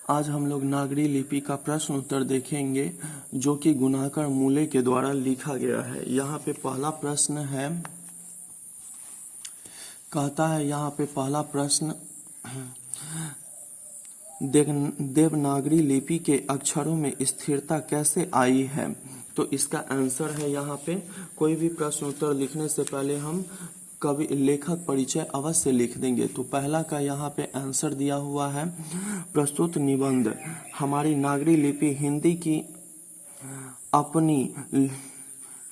आज हम लोग नागरी लिपि का प्रश्न उत्तर देखेंगे जो कि गुणाकर मूले के द्वारा लिखा गया है। यहाँ पे पहला प्रश्न है, कहता है यहाँ पे पहला प्रश्न, देवनागरी लिपि के अक्षरों में स्थिरता कैसे आई है। तो इसका आंसर है, यहाँ पे कोई भी प्रश्न उत्तर लिखने से पहले हम कवि लेखक परिचय अवश्य लिख देंगे। तो पहला का यहाँ पे आंसर दिया हुआ है, प्रस्तुत निबंध हमारी नागरी लिपि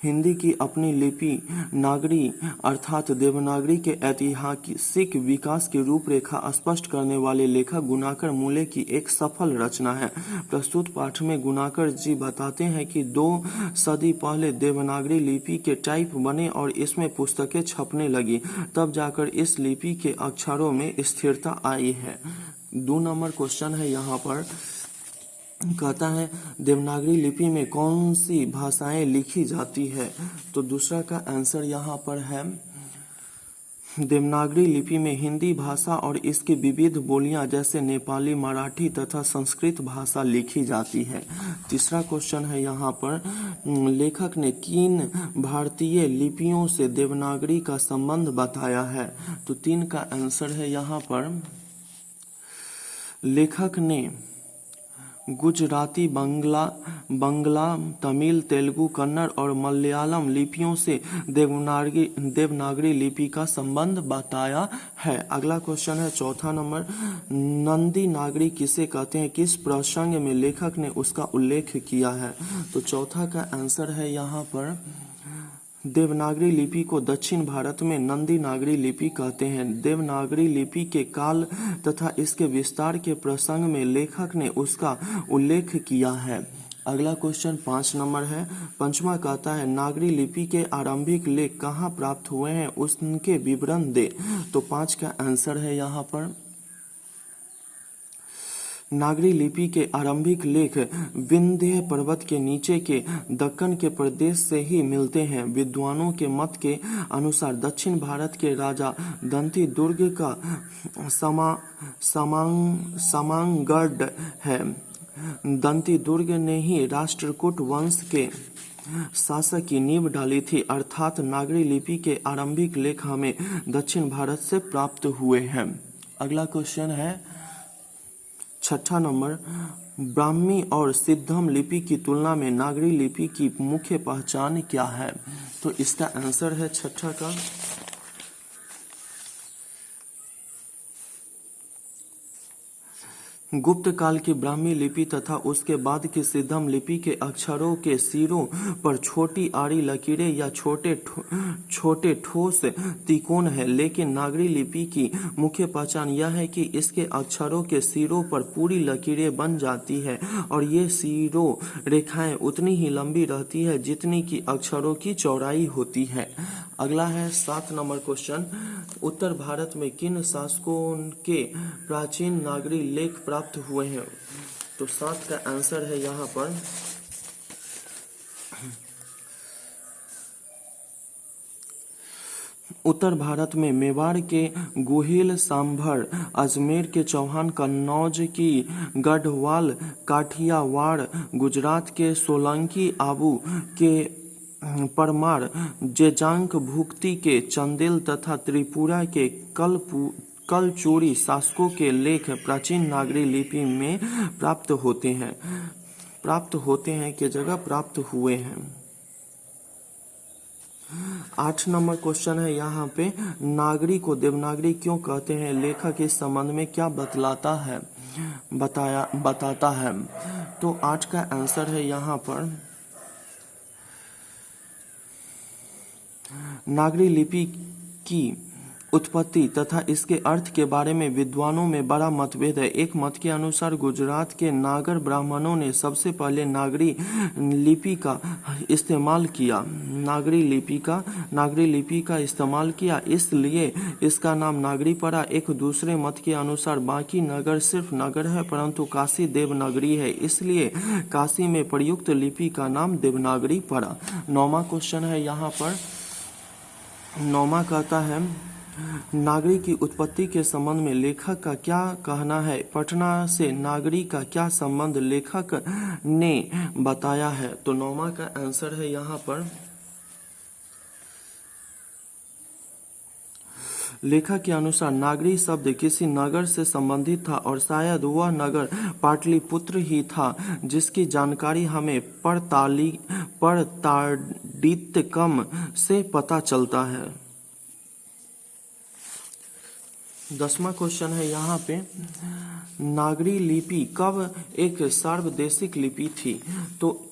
हिंदी की अपनी लिपि नागरी अर्थात देवनागरी के ऐतिहासिक विकास की रूपरेखा स्पष्ट करने वाले लेखक गुणाकर मूले की एक सफल रचना है। प्रस्तुत पाठ में गुणाकर जी बताते हैं कि 2 सदी पहले देवनागरी लिपि के टाइप बने और इसमें पुस्तकें छपने लगी, तब जाकर इस लिपि के अक्षरों में स्थिरता आई है। 2 नंबर क्वेश्चन है, यहाँ पर कहता है देवनागरी लिपि में कौन सी भाषाएं लिखी जाती है। तो दूसरा का आंसर यहाँ पर है, देवनागरी लिपि में हिंदी भाषा और इसकी विविध बोलियां जैसे नेपाली, मराठी तथा संस्कृत भाषा लिखी जाती है। तीसरा क्वेश्चन है, यहाँ पर लेखक ने किन भारतीय लिपियों से देवनागरी का संबंध बताया है। तो 3 का आंसर है, यहाँ पर लेखक ने गुजराती, बंगला, तमिल, तेलुगु, कन्नड़ और मलयालम लिपियों से देवनागरी लिपि का संबंध बताया है। अगला क्वेश्चन है, चौथा नंबर, नंदी नागरी किसे कहते हैं, किस प्रसंग में लेखक ने उसका उल्लेख किया है। तो चौथा का आंसर है, यहाँ पर देवनागरी लिपि को दक्षिण भारत में नंदी नागरी लिपि कहते हैं। देवनागरी लिपि के काल तथा इसके विस्तार के प्रसंग में लेखक ने उसका उल्लेख किया है। अगला क्वेश्चन 5 नंबर है, पंचमा कहता है नागरी लिपि के आरंभिक लेख कहाँ प्राप्त हुए हैं, उनके विवरण दे। तो 5 का आंसर है, यहाँ पर नागरी लिपि के आरंभिक लेख विंध्य पर्वत के नीचे के दक्कन के प्रदेश से ही मिलते हैं। विद्वानों के मत के अनुसार दक्षिण भारत के राजा दंती दुर्ग का समांगढ़ है। दंती दुर्ग ने ही राष्ट्रकूट वंश के शासक की नींव डाली थी, अर्थात नागरी लिपि के आरंभिक लेख हमें दक्षिण भारत से प्राप्त हुए हैं। अगला क्वेश्चन है, 6 नंबर, ब्राह्मी और सिद्धम लिपि की तुलना में नागरी लिपि की मुख्य पहचान क्या है। तो इसका आंसर है 6 का गुप्त काल की ब्राह्मी लिपि तथा उसके बाद की सिद्धम लिपि के अक्षरों के सिरों पर छोटी आड़ी लकीरें या छोटे ठोस तिकोन है, लेकिन नागरी लिपि की मुख्य पहचान यह है कि इसके अक्षरों के सिरों पर पूरी लकीरें बन जाती है और ये सिरों रेखाएं उतनी ही लंबी रहती है जितनी कि अक्षरों की चौड़ाई होती है। अगला है 7 नंबर क्वेश्चन, उत्तर भारत में किन शासकों के प्राचीन नागरी लेख प्राप्त हुए हैं। तो 7 का आंसर है, यहाँ पर उत्तर भारत में मेवाड़ के गोहिल, सांभर, अजमेर के चौहान, कन्नौज की गढ़वाल, काठियावाड़, गुजरात के सोलंकी, आबू के परमार, जेजांक भुक्ति के चंदेल तथा त्रिपुरा के कलचूरी शासकों के लेख प्राचीन नागरी लिपि में प्राप्त होते हैं के जगह प्राप्त हुए हैं। 8 नंबर क्वेश्चन है, यहाँ पे नागरी को देवनागरी क्यों कहते हैं, लेखक इस संबंध में क्या बताता है। तो 8 का आंसर है, यहाँ पर नागरी लिपि की उत्पत्ति तथा इसके अर्थ के बारे में विद्वानों में बड़ा मतभेद है। एक मत के अनुसार गुजरात के नागर ब्राह्मणों ने सबसे पहले नागरी लिपि का इस्तेमाल किया, इसलिए इसका नाम नागरी पड़ा। एक दूसरे मत के अनुसार बाकी नगर सिर्फ नगर है, परंतु काशी देवनागरी है, इसलिए काशी में प्रयुक्त लिपि का नाम देवनागरी पड़ा। 9वां क्वेश्चन है, यहाँ पर 9वां कहता है नागरी की उत्पत्ति के संबंध में लेखक का क्या कहना है? पटना से नागरी का क्या संबंध लेखक ने बताया है? तो 9वां का आंसर है यहाँ पर लेखक के अनुसार नागरी शब्द किसी नगर से संबंधित था और शायद वह नगर पाटलिपुत्र ही था, जिसकी जानकारी हमें परताड़ितकम से पता चलता है। 10वां क्वेश्चन है यहाँ पे, नागरी लिपि कब एक सार्वदेशिक लिपि थी? तो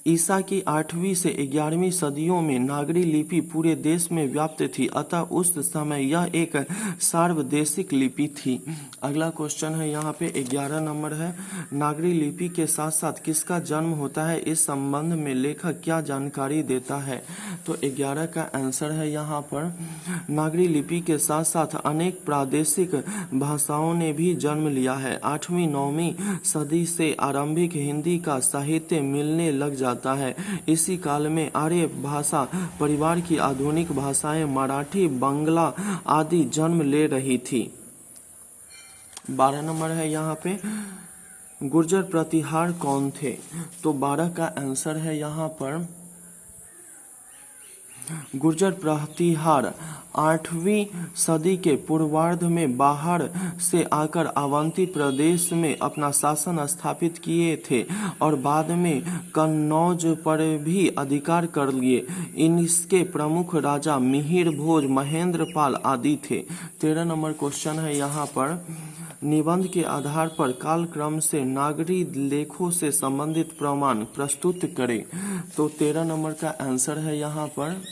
ईसा की 8वीं से 11वीं सदियों में नागरी लिपि पूरे देश में व्याप्त थी, अतः उस समय यह एक सार्वदेशिक लिपि थी। अगला क्वेश्चन है यहाँ पे 11 नंबर है, नागरी लिपि के साथ साथ किसका जन्म होता है? इस संबंध में लेखक क्या जानकारी देता है? तो 11 का आंसर है यहाँ पर नागरी लिपि के साथ साथ अनेक प्रादेशिक भाषाओं ने भी जन्म लिया है। 8वीं 9वीं सदी से आरंभिक हिंदी का साहित्य मिलने लग जाता है। इसी काल में आर्य भाषा परिवार की आधुनिक भाषाएं मराठी, बांग्ला आदि जन्म ले रही थी। 12 नंबर है यहाँ पे, गुर्जर प्रतिहार कौन थे? तो 12 का आंसर है यहाँ पर गुर्जर प्रतिहार 8वीं सदी के पूर्वार्ध में बाहर से आकर अवंती प्रदेश में अपना शासन स्थापित किए थे और बाद में कन्नौज पर भी अधिकार कर लिए। इनके प्रमुख राजा मिहिर भोज, महेंद्र पाल आदि थे। 13 नंबर क्वेश्चन है यहाँ पर, निबंध के आधार पर कालक्रम से नागरी लेखों से संबंधित प्रमाण प्रस्तुत करें। तो 13 नंबर का आंसर है यहाँ पर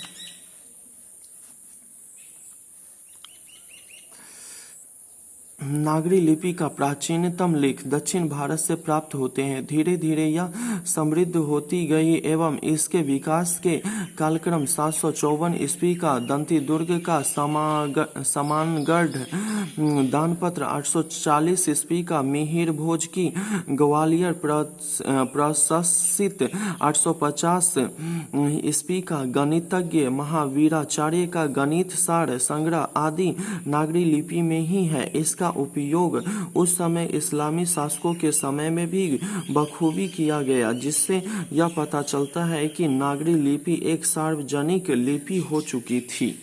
नागरी लिपि का प्राचीनतम लेख दक्षिण भारत से प्राप्त होते हैं। धीरे धीरे यह समृद्ध होती गई एवं इसके विकास के कालक्रम 754 ईस्वी का दंती दुर्ग का समानगढ़ दानपत्र, 840 ईस्वी का मिहिर भोज की ग्वालियर प्रशासित, 850 ईस्वी का गणितज्ञ महावीराचार्य का गणित सार संग्रह आदि नागरी लिपि में ही है। इसका उपयोग उस समय इस्लामी शासकों के समय में भी बखूबी किया गया, जिससे यह पता चलता है कि नागरी लिपि एक सार्वजनिक लिपि हो चुकी थी।